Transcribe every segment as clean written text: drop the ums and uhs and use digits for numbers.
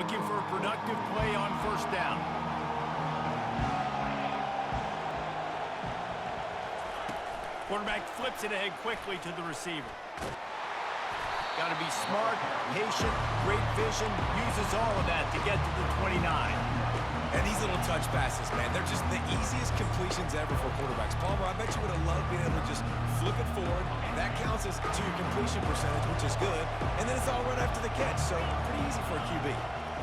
looking for a productive play on first down. Quarterback flips it ahead quickly to the receiver. Got to be smart, patient, great vision, uses all of that to get to the 29. And these little touch passes, man, they're just the easiest completions ever for quarterbacks. Palmer, I bet you would have loved being able to just flip it forward. That counts as to your completion percentage, which is good. And then it's all run after the catch, so pretty easy for a QB.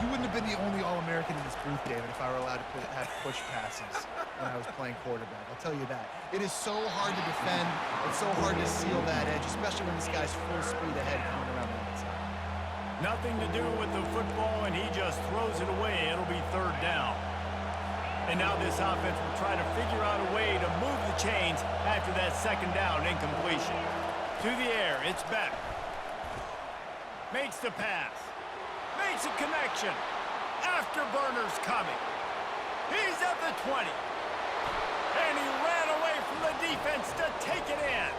You wouldn't have been the only All-American in this booth, David, if I were allowed to have push passes when I was playing quarterback. I'll tell you that. It is so hard to defend. It's so hard to seal that edge, especially when this guy's full speed ahead coming around the outside. Nothing to do with the football, and he just throws it away. It'll be third down. And now this offense will try to figure out a way to move the chains after that second down incompletion. To the air, it's Beck. Makes the pass. Makes a connection. Afterburner's coming. He's at the 20. And he ran away from the defense to take it in.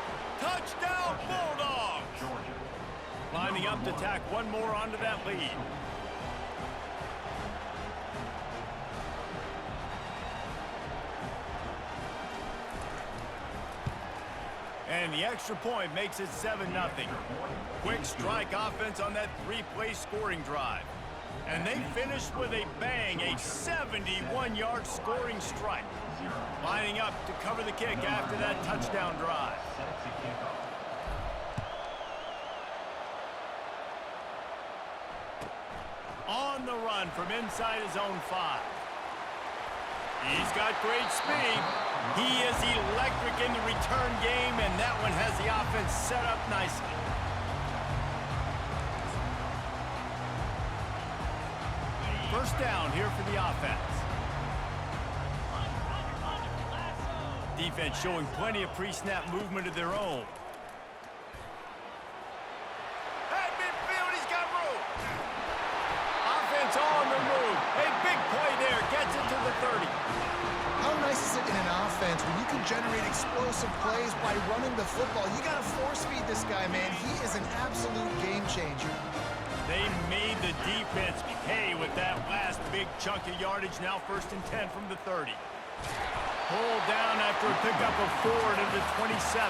Touchdown, Bulldogs! Lining up to tack one more onto that lead. And the extra point makes it 7-0. Quick strike offense on that three-play scoring drive. And they finished with a bang, a 71-yard scoring strike. Lining up to cover the kick after that touchdown drive. On the run from inside his own 5. He's got great speed. He is electric in the return game, and that one has the offense set up nicely. First down here for the offense. Defense showing plenty of pre-snap movement of their own. At midfield, he's got room. Offense on the move. A big play there. Gets it to the 30. How nice is it in an offense when you can generate explosive plays by running the football? You got to force-feed this guy, man. He is an absolute game changer. They made the defense pay with that last big chunk of yardage. Now 1st and 10 from the 30. Pulled down after a pickup of 4 to the 27.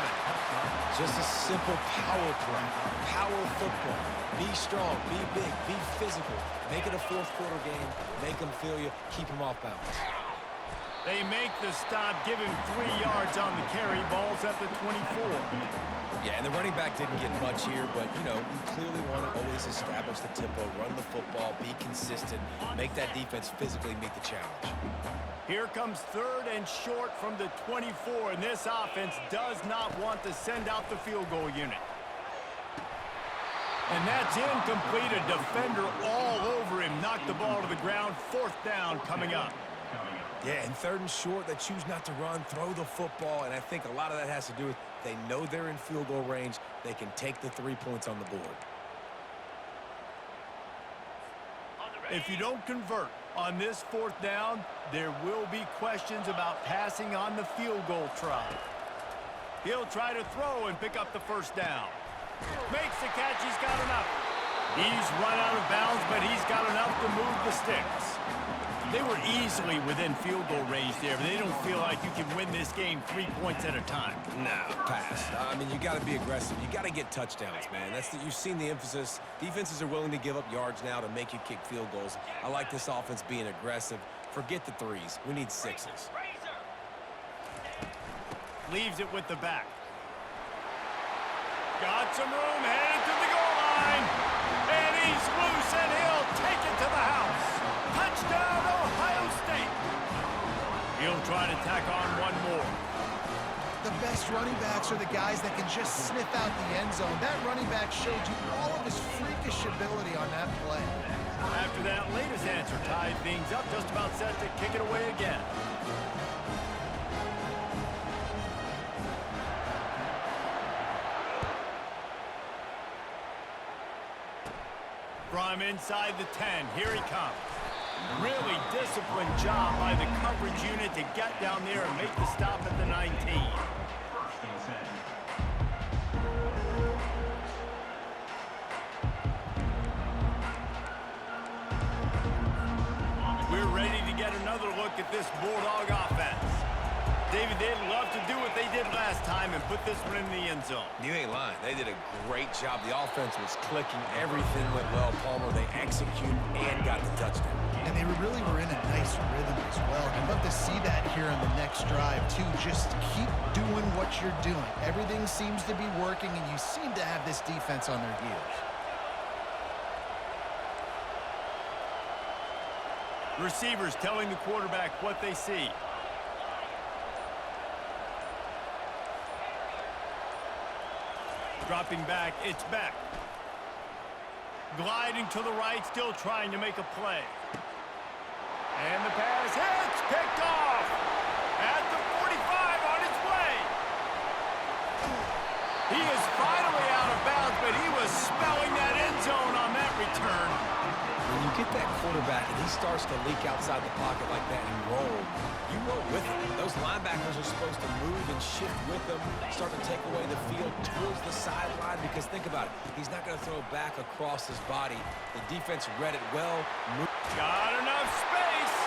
Just a simple power play. Power football. Be strong, be big, be physical. Make it a fourth-quarter game. Make them feel you. Keep them off balance. They make the stop, give him 3 yards on the carry. Ball's at the 24. Yeah, and the running back didn't get much here, but, you know, you clearly want to always establish the tempo, run the football, be consistent, make that defense physically meet the challenge. Here comes 3rd and short from the 24, and this offense does not want to send out the field goal unit. And that's incomplete. A defender all over him. Knocked the ball to the ground. 4th down coming up. Yeah, and 3rd and short, they choose not to run, throw the football, and I think a lot of that has to do with they know they're in field goal range. They can take the 3 points on the board. If you don't convert on this 4th down, there will be questions about passing on the field goal try. He'll try to throw and pick up the 1st down. Makes the catch. He's got enough. He's run out of bounds, but he's got enough to move the sticks. They were easily within field goal range there, but they don't feel like you can win this game 3 points at a time. No, pass. I mean, you got to be aggressive. You got to get touchdowns, man. You've seen the emphasis. Defenses are willing to give up yards now to make you kick field goals. I like this offense being aggressive. Forget the 3s. We need 6s. Leaves it with the back. Got some room, headed to the goal line. And he's loose, and he'll take it to the house. Touchdown, Ohio State. He'll try to tack on one more. The best running backs are the guys that can just sniff out the end zone. That running back showed you all of his freakish ability on that play. After that latest answer tied things up, just about set to kick it away again. From inside the 10, here he comes. Really disciplined job by the coverage unit to get down there and make the stop at the 19. ready to get another look at this Bulldog offense. David, they'd love to do what they did last time and put this one in the end zone. You ain't lying. They did a great job. The offense was clicking. Everything went well. Palmer, they executed and got the touchdown. And they really were in a nice rhythm as well. I'd love to see that here on the next drive, too. Just keep doing what you're doing. Everything seems to be working, and you seem to have this defense on their heels. Receivers telling the quarterback what they see. Dropping back, it's Beck. Gliding to the right, still trying to make a play. And the pass hits, picked off. At the 45 on its way. He is finally out of bounds, but he was smelling that end zone on that return. When you get that quarterback and he starts to leak outside the pocket like that and roll, you roll with him. Those linebackers are supposed to move and shift with him, start to take away the field towards the sideline, because think about it, he's not going to throw back across his body. The defense read it well. Got enough space,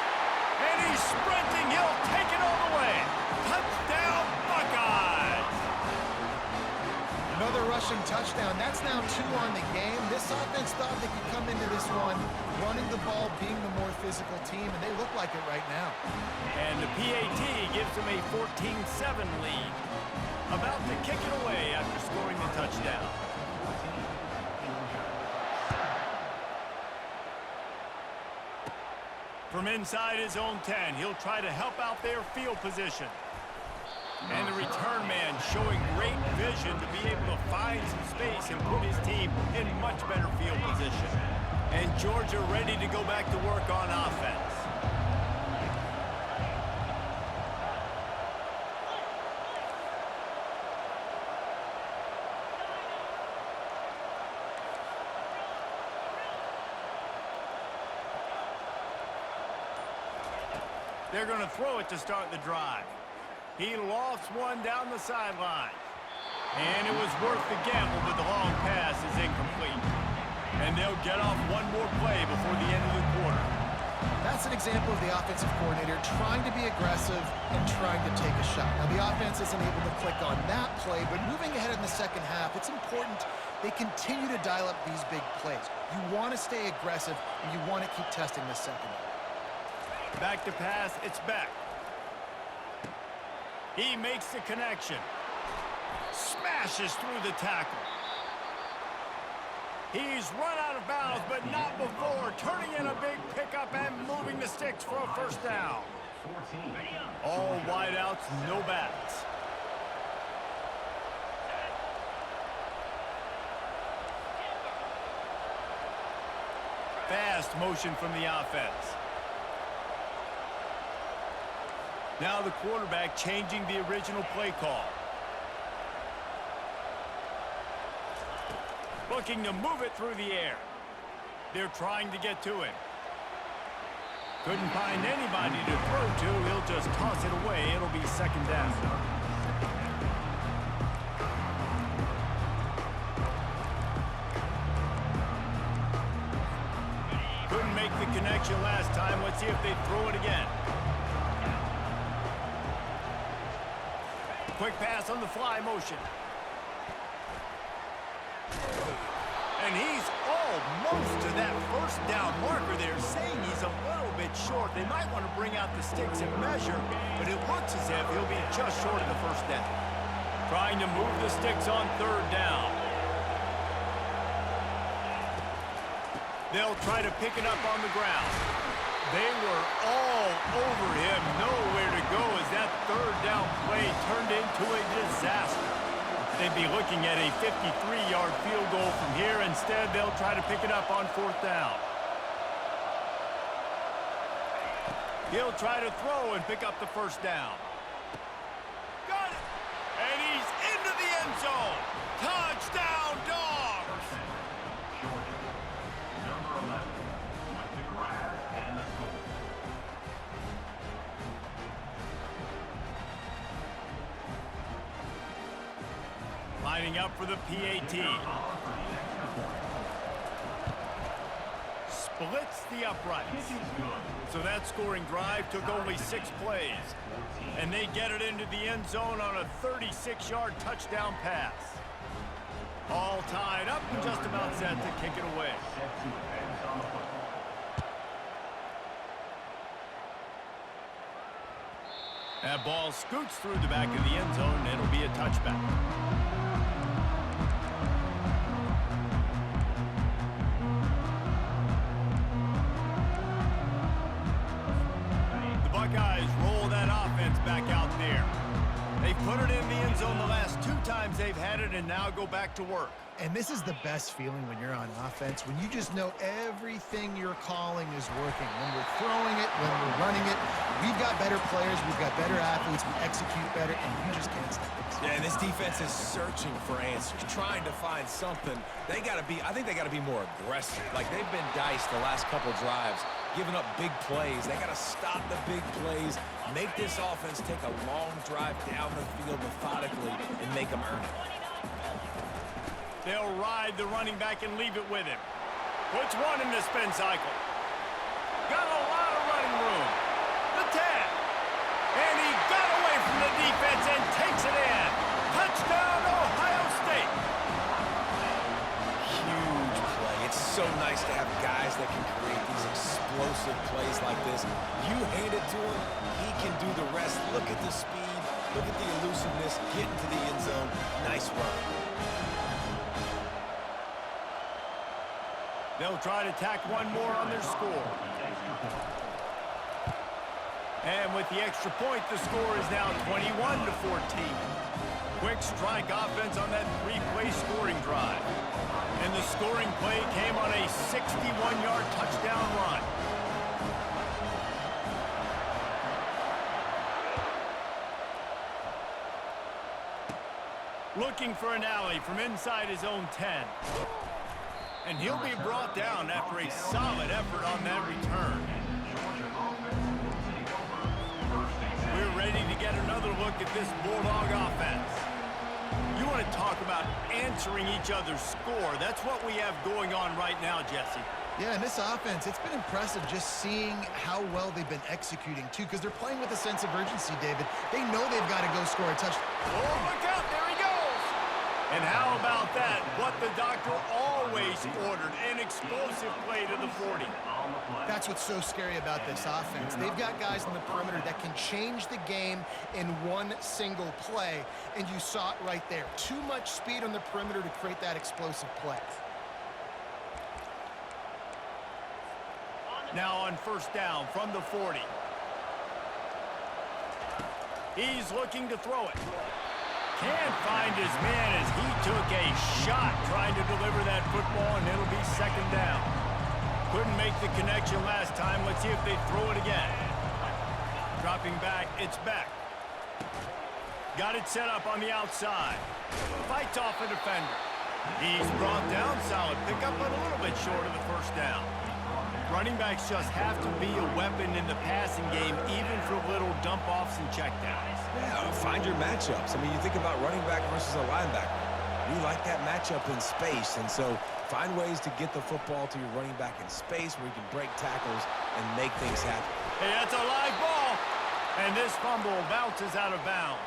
and he's sprinting. He'll take it all the way. Touchdown, Buckeyes! Another rushing touchdown. That's now 2 on the game. This offense thought they could come into this one running the ball, being the more physical team, and they look like it right now. And the PAT gives them a 14-7 lead. About to kick it away after scoring the touchdown. From inside his own 10, he'll try to help out their field position. And the return man showing great vision to be able to find some space and put his team in much better field position. And Georgia ready to go back to work on offense. They're going to throw it to start the drive. He lofts one down the sideline. And it was worth the gamble, but the long pass is incomplete. And they'll get off one more play before the end of the quarter. That's an example of the offensive coordinator trying to be aggressive and trying to take a shot. Now, the offense isn't able to click on that play, but moving ahead in the second half, it's important they continue to dial up these big plays. You want to stay aggressive, and you want to keep testing the secondary. Back to pass, it's Beck. He makes the connection. Smashes through the tackle. He's run out of bounds, but not before turning in a big pickup and moving the sticks for a first down. All wideouts, no backs. Fast motion from the offense. Now the quarterback changing the original play call. Looking to move it through the air. They're trying to get to him. Couldn't find anybody to throw to. He'll just toss it away. It'll be second down. Couldn't make the connection last time. Let's see if they throw it again. Quick pass on the fly motion. And he's almost to that first down marker there, saying he's a little bit short. They might want to bring out the sticks and measure, but it looks as if he'll be just short of the first down. Trying to move the sticks on third down. They'll try to pick it up on the ground. They were all over him, nowhere to go as that third down play turned into a disaster. They'd be looking at a 53-yard field goal from here. Instead, they'll try to pick it up on fourth down. He'll try to throw and pick up the first down. Got it! And he's into the end zone. Touchdown, Dogs! Lining up for the PAT. blitz the uprights. So that scoring drive took only 6 plays. And they get it into the end zone on a 36-yard touchdown pass. All tied up and just about set to kick it away. That ball scoots through the back of the end zone, and it'll be a touchback. The Buckeyes roll that offense back out there. They've put it in the end zone the last 2 times they've had it, and now go back to work. And this is the best feeling when you're on offense, when you just know everything you're calling is working. When we're throwing it, when we're running it, we've got better players, we've got better athletes, we execute better, and you just can't stop us. Yeah, and this defense is searching for answers, trying to find something. I think they got to be more aggressive. Like, they've been diced the last couple drives, giving up big plays. They got to stop the big plays, make this offense take a long drive down the field methodically, and make them earn it. They'll ride the running back and leave it with him. Puts one in the spin cycle. Got a lot of running room. The 10. And he got away from the defense and takes it in. Touchdown, Ohio State. Huge play. It's so nice to have guys that can create these explosive plays like this. You hand it to him, he can do the rest. Look at the speed. Look at the elusiveness. Get into the end zone. Nice run. They'll try to tack one more on their score. And with the extra point, the score is now 21-14. Quick strike offense on that 3-play scoring drive. And the scoring play came on a 61-yard touchdown run. Looking for an alley from inside his own 10. And he'll be brought down after a solid effort on that return. We're ready to get another look at this Bulldog offense. You want to talk about answering each other's score. That's what we have going on right now, Jesse. Yeah, and this offense, it's been impressive just seeing how well they've been executing, too, because they're playing with a sense of urgency, David. They know they've got to go score a touchdown. Oh, look out, there he goes! And how about that? What the doctor always ordered, an explosive play to the 40. That's what's so scary about this offense. They've got guys on the perimeter that can change the game in one single play, and you saw it right there. Too much speed on the perimeter to create that explosive play. Now on first down from the 40. He's looking to throw it. Can't find his man as he took a shot trying to deliver that football, and it'll be second down. Couldn't make the connection last time. Let's see if they throw it again. Dropping back, it's back. Got it set up on the outside. Fights off a defender. He's brought down, solid pickup, but a little bit short of the first down. Running backs just have to be a weapon in the passing game, even for little dump-offs and checkdowns. Yeah, find your matchups. I mean, you think about running back versus a linebacker. We like that matchup in space, and so find ways to get the football to your running back in space where you can break tackles and make things happen. Hey, that's a live ball. And this fumble bounces out of bounds.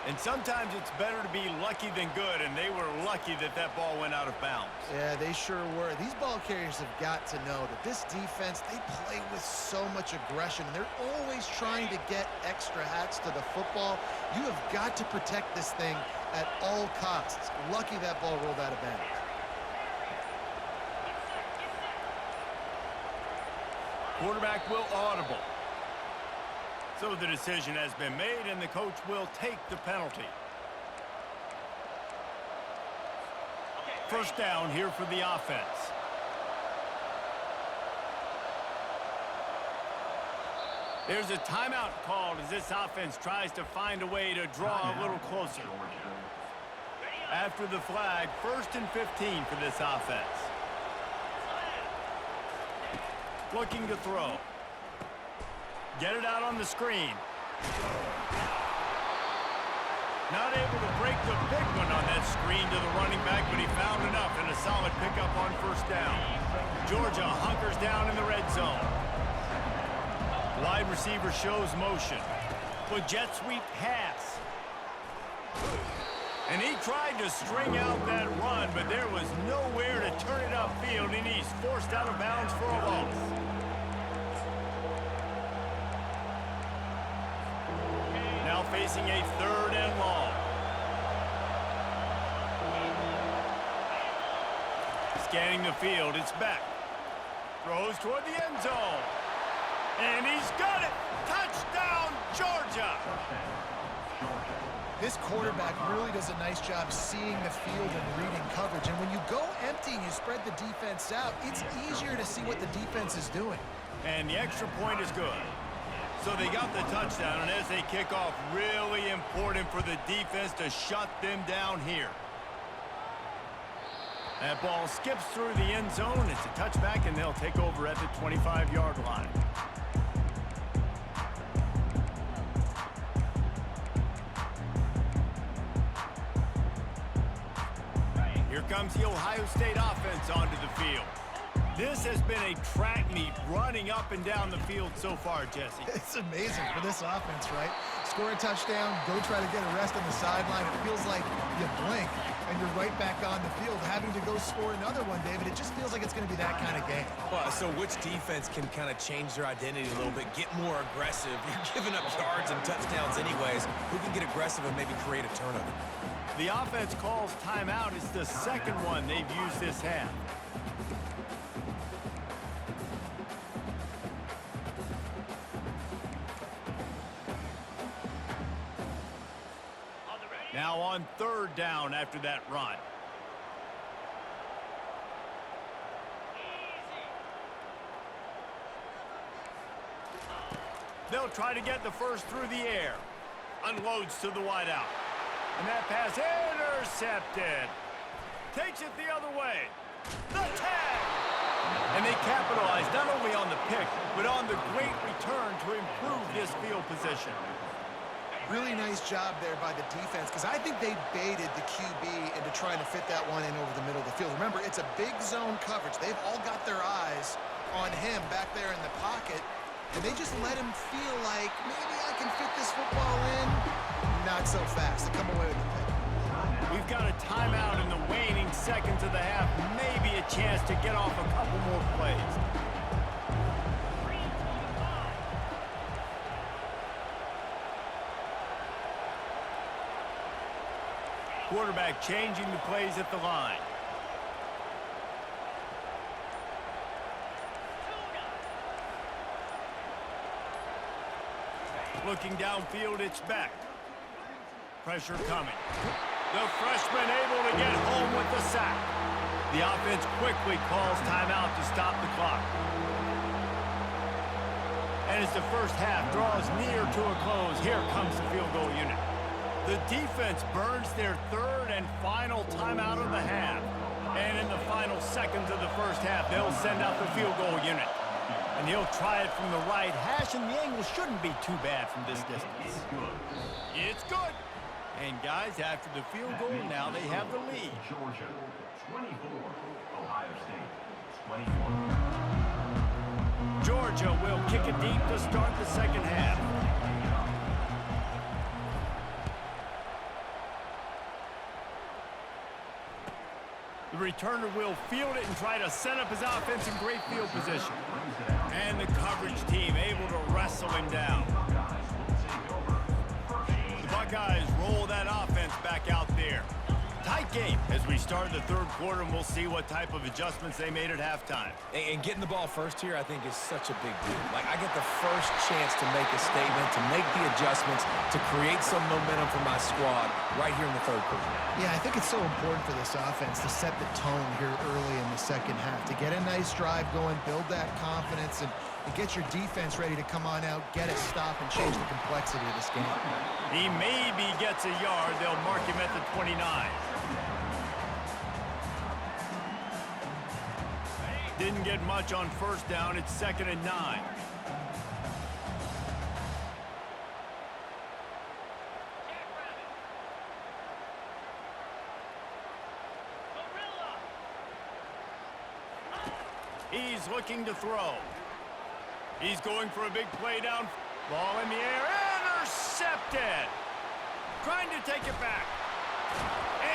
And sometimes it's better to be lucky than good, and they were lucky that that ball went out of bounds. Yeah, they sure were. These ball carriers have got to know that this defense, they play with so much aggression. They're always trying to get extra hats to the football. You have got to protect this thing at all costs. Lucky that ball rolled out of bounds. Quarterback will audible. So the decision has been made, and the coach will take the penalty. First down here for the offense. There's a timeout called as this offense tries to find a way to draw a little closer. After the flag, 1st and 15 for this offense. Looking to throw. Get it out on the screen. Not able to break the big one on that screen to the running back, but he found enough and a solid pickup on first down. Georgia hunkers down in the red zone. Wide receiver shows motion. With jet sweep pass. And he tried to string out that run, but there was nowhere to turn it upfield, and he's forced out of bounds for a loss. Now facing a 3rd and long. Scanning the field, it's Beck. Throws toward the end zone. And he's got it! Touchdown, Georgia! This quarterback really does a nice job seeing the field and reading coverage. And when you go empty and you spread the defense out, it's easier to see what the defense is doing. And the extra point is good. So they got the touchdown, and as they kick off, really important for the defense to shut them down here. That ball skips through the end zone. It's a touchback, and they'll take over at the 25-yard line. Here comes the Ohio State offense onto the field. This has been a track meet running up and down the field so far, Jesse. It's amazing for this offense, right? Score a touchdown, go try to get a rest on the sideline. It feels like you blink and you're right back on the field having to go score another one, David. It just feels like it's going to be that kind of game. Well, so which defense can kind of change their identity a little bit, get more aggressive? You're giving up yards and touchdowns anyways. Who can get aggressive and maybe create a turnover? The offense calls timeout. It's the second one they've used this half. Now on 3rd down after that run. They'll try to get the first through the air. Unloads to the wideout. And that pass intercepted. Takes it the other way. The tag! And they capitalize not only on the pick, but on the great return to improve this field position. Really nice job there by the defense, because I think they baited the QB into trying to fit that one in over the middle of the field. Remember, it's a big zone coverage. They've all got their eyes on him back there in the pocket, and they just let him feel like, maybe I can fit this football in. Not so fast. They come away with the pick. We've got a timeout in the waning seconds of the half. Maybe a chance to get off a couple more plays. Quarterback changing the plays at the line. Looking downfield, it's Beck. Pressure coming. The freshman able to get home with the sack. The offense quickly calls timeout to stop the clock. And as the first half draws near to a close, here comes the field goal unit. The defense burns their 3rd and final timeout of the half. And in the final seconds of the first half, they'll send out the field goal unit. And he'll try it from the right hash, and the angle shouldn't be too bad from this distance. It's good. And guys, after the field goal, now they have the lead. Georgia 24, Ohio State 24. Georgia will kick it deep to start the second half. The returner will field it and try to set up his offense in great field position. And the coverage team able to wrestle him down. The Buckeyes roll that offense back out there. Tight game as we start the 3rd quarter, and we'll see what type of adjustments they made at halftime. And getting the ball first here, I think, is such a big deal. Like, I get the first chance to make a statement, to make the adjustments, to create some momentum for my squad right here in the 3rd quarter. Yeah, I think it's so important for this offense to set the tone here early in the second half, to get a nice drive going, build that confidence, and get your defense ready to come on out, get a stop, and change the complexity of this game. He maybe gets a yard. They'll mark him at the 29. Didn't get much on first down. It's 2nd and 9. He's looking to throw. He's going for a big play down. Ball in the air. Intercepted. Trying to take it back.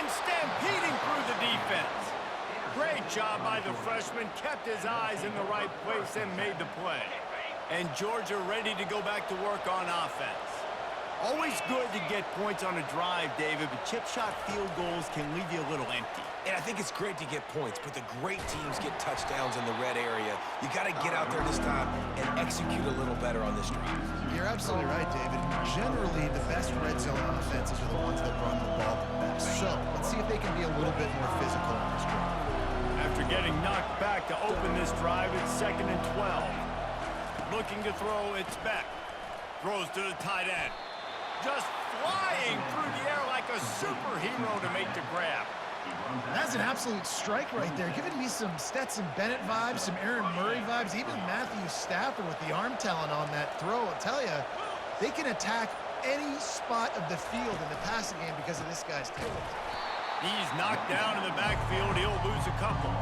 And stampeding through the defense. Great job by the freshman. Kept his eyes in the right place and made the play. And Georgia ready to go back to work on offense. Always good to get points on a drive, David, but chip shot field goals can leave you a little empty. And I think it's great to get points, but the great teams get touchdowns in the red area. You got to get out there this time and execute a little better on this drive. You're absolutely right, David. Generally, the best red zone offenses are the ones that run the ball the best. So, let's see if they can be a little bit more physical on this drive. After getting knocked back to open this drive, it's 2nd and 12. Looking to throw, it's Beck. Throws to the tight end. Just flying through the air like a superhero to make the grab. That's an absolute strike right there. Giving me some Stetson Bennett vibes, some Aaron Murray vibes, even Matthew Stafford with the arm talent on that throw. I'll tell you, they can attack any spot of the field in the passing game because of this guy's talent. He's knocked down in the backfield. He'll lose a couple.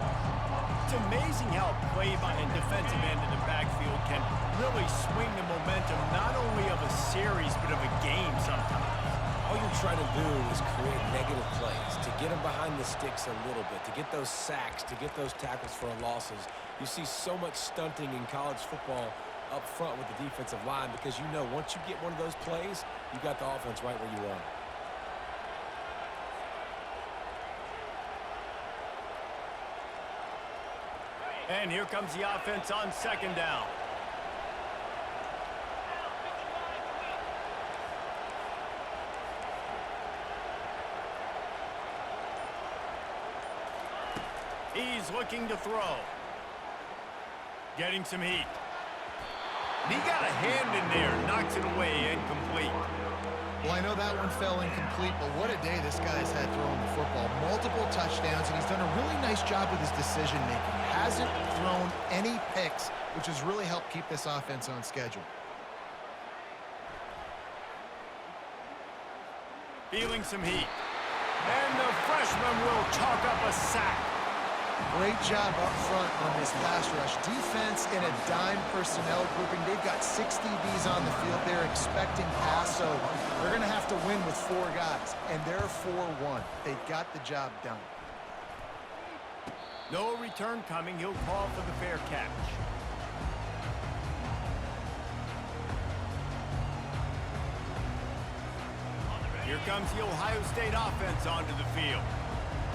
It's amazing how play by a defensive end in the backfield can really swing the momentum not only of a series but of a game sometimes. All you're trying to do is create negative plays, to get them behind the sticks a little bit, to get those sacks, to get those tackles for losses. You see so much stunting in college football up front with the defensive line because you know once you get one of those plays, you got the offense right where you want it. And here comes the offense on 2nd down. He's looking to throw. Getting some heat. He got a hand in there, knocks it away, incomplete. Well, I know that one fell incomplete, but what a day this guy's had throwing the football. Multiple touchdowns, and he's done a really nice job with his decision-making. Hasn't thrown any picks, which has really helped keep this offense on schedule. Feeling some heat. And the freshman will chalk up a sack. Great job up front on this pass rush. Defense in a dime personnel grouping. They've got 6 DBs on the field. They're expecting pass, so they're going to have to win with 4 guys, and they're 4-1. They got the job done. No return coming. He'll call for the fair catch. Here comes the Ohio State offense onto the field.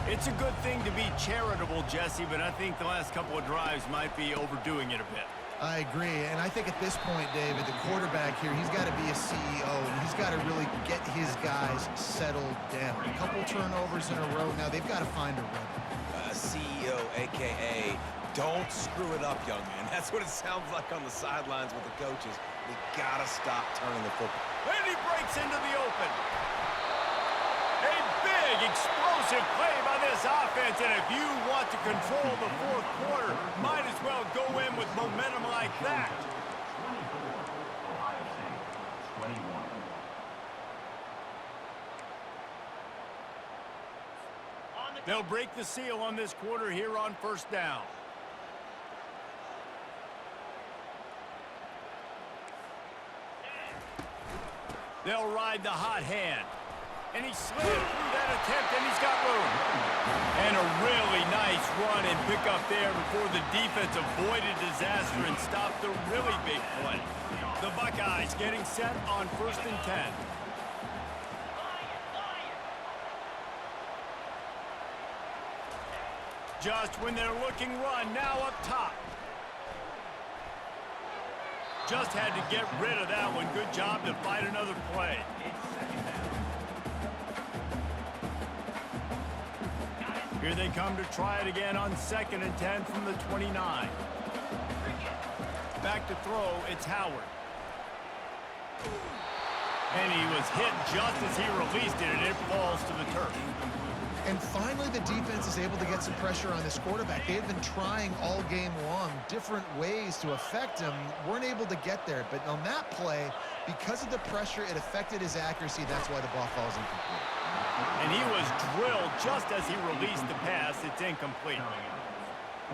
It's a good thing to be charitable, Jesse, but I think the last couple of drives might be overdoing it a bit. I agree, and I think at this point, David, the quarterback here, he's got to be a CEO, and he's got to really get his guys settled down. A couple turnovers in a row now. They've got to find a rhythm. CEO, a.k.a. don't screw it up, young man. That's what it sounds like on the sidelines with the coaches. We got to stop turning the football. And he breaks into the open. A big, explosive play by this offense, and if you want to control the 4th quarter, might as well go in with momentum like that. 24, Ohio State, 21. They'll break the seal on this quarter here on 1st down. They'll ride the hot hand. And he slid through that attempt, and he's got room. And a really nice run and pick up there before the defense avoided disaster and stopped the really big play. The Buckeyes getting set on 1st and 10. Just when they're looking run, now up top. Just had to get rid of that one. Good job to fight another play. Here they come to try it again on 2nd and 10 from the 29. Back to throw, it's Howard. And he was hit just as he released it, and it falls to the turf. And finally, the defense is able to get some pressure on this quarterback. They've been trying all game long different ways to affect him. Weren't able to get there. But on that play, because of the pressure, it affected his accuracy. That's why the ball falls incomplete. And he was drilled just as he released the pass. It's incomplete.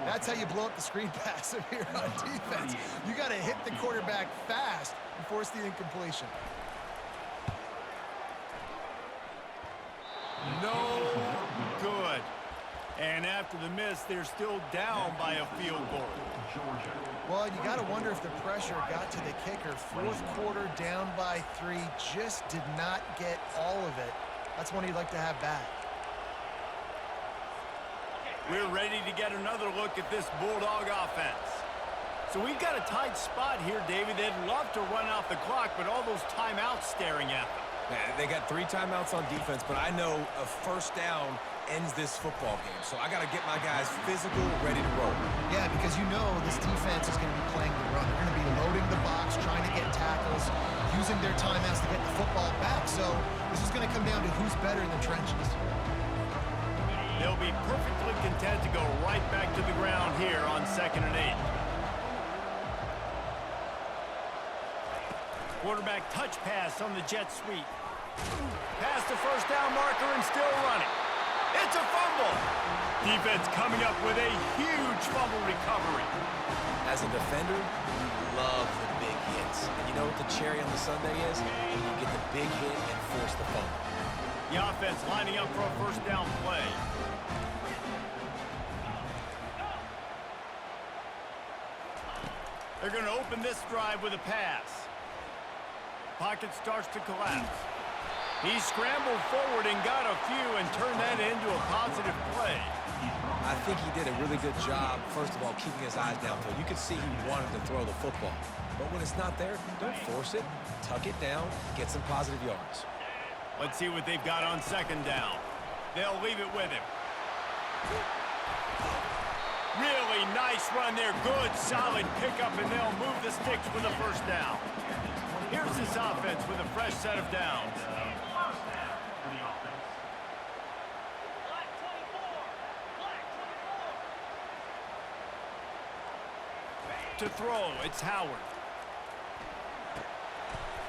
That's how you blow up the screen pass here on defense. You got to hit the quarterback fast and force the incompletion. No good. And after the miss, they're still down by a field goal. Georgia. Well, you got to wonder if the pressure got to the kicker. Fourth quarter, down by 3, just did not get all of it. That's one you'd like to have back. We're ready to get another look at this Bulldog offense. So we've got a tight spot here, David. They'd love to run out the clock, but all those timeouts staring at them. Man, they got 3 timeouts on defense, but I know a first down ends this football game. So I got to get my guys physical, ready to roll. Yeah, because you know this defense is going to be playing the run. They're going to be loading the box, trying to get tackles, using their timeouts to get the football back. So this is going to come down to who's better in the trenches. They'll be perfectly content to go right back to the ground here on 2nd and 8. Quarterback touch pass on the jet sweep. Past the first down marker and still running. It's a fumble. Defense coming up with a huge fumble recovery. As a defender, you love the big hits. And you know what the cherry on the sundae is? When you get the big hit and force the fumble. The offense lining up for a first down play. They're going to open this drive with a pass. Pocket starts to collapse. He scrambled forward and got a few and turned that into a positive play. I think he did a really good job, first of all, keeping his eyes downfield. You could see he wanted to throw the football. But when it's not there, don't force it. Tuck it down, get some positive yards. Let's see what they've got on 2nd down. They'll leave it with him. Really nice run there. Good, solid pickup, and they'll move the sticks for the first down. Here's this offense with a fresh set of downs. To throw, it's Howard.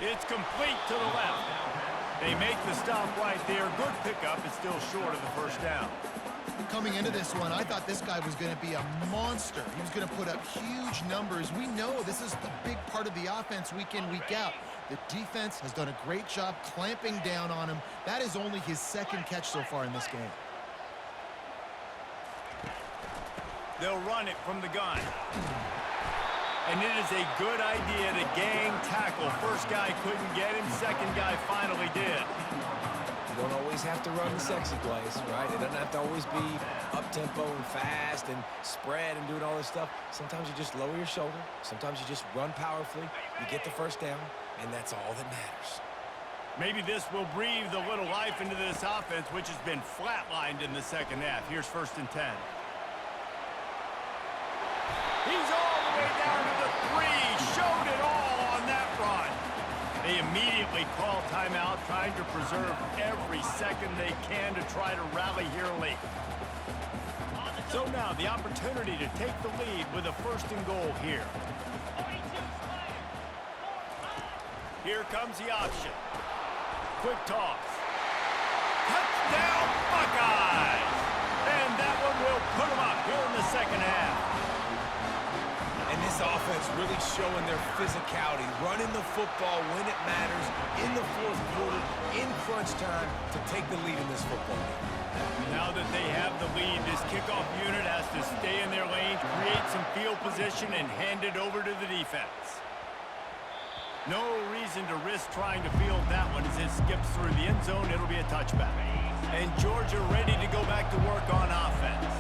It's complete to the left. They make the stop right there. Good pickup. It's still short of the first down. Coming into this one, I thought this guy was going to be a monster. He was going to put up huge numbers. We know this is a big part of the offense week in, week out. The defense has done a great job clamping down on him. That is only his 2nd catch so far in this game. They'll run it from the gun. And it is a good idea to gang tackle. First guy couldn't get him. 2nd guy finally did. You don't always have to run the sexy plays, right? It doesn't have to always be up-tempo and fast and spread and doing all this stuff. Sometimes you just lower your shoulder. Sometimes you just run powerfully. You get the first down, and that's all that matters. Maybe this will breathe a little life into this offense, which has been flatlined in the 2nd half. Here's 1st and 10. He's all the way down to the 3. Showed it all on that run. They immediately call timeout, trying to preserve every second they can to try to rally here late. So now the opportunity to take the lead with a 1st and goal here. Here comes the option. Quick toss. Touchdown, Buckeyes! And that one will put them up here in the 2nd half. And this offense really showing their physicality, running the football when it matters, in the 4th quarter, in crunch time, to take the lead in this football game. Now that they have the lead, this kickoff unit has to stay in their lane, create some field position, and hand it over to the defense. No reason to risk trying to field that one as it skips through the end zone. It'll be a touchback. And Georgia ready to go back to work on offense.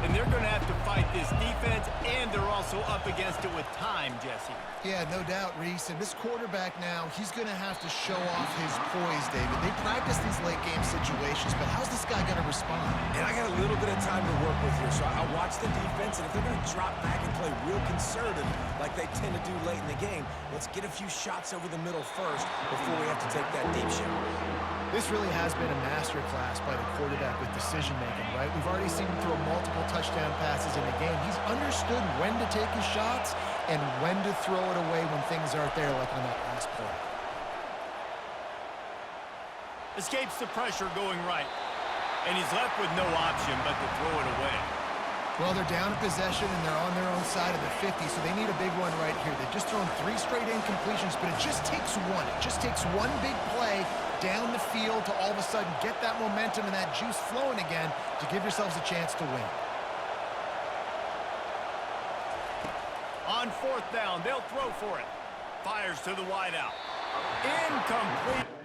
And they're going to have to fight this defense, and they're also up against it with time, Jesse. Yeah, no doubt, Reese. And this quarterback now, he's going to have to show off his poise, David. They practice these late-game situations, but how's this guy going to respond? And I got a little bit of time to work with here, so I'll watch the defense, and if they're going to drop back and play real conservative like they tend to do late in the game, let's get a few shots over the middle first before we have to take that deep shot. This really has been a masterclass by the quarterback with decision-making, right? We've already seen him throw multiple touchdown passes in the game. He's understood when to take his shots and when to throw it away when things aren't there, like on that last play. Escapes the pressure going right. And he's left with no option but to throw it away. Well, they're down in possession, and they're on their own side of the 50, so they need a big one right here. They've just thrown 3 straight incompletions, but it just takes one. It just takes one big play down the field to all of a sudden get that momentum and that juice flowing again to give yourselves a chance to win. On 4th down, they'll throw for it. Fires to the wideout. Incomplete.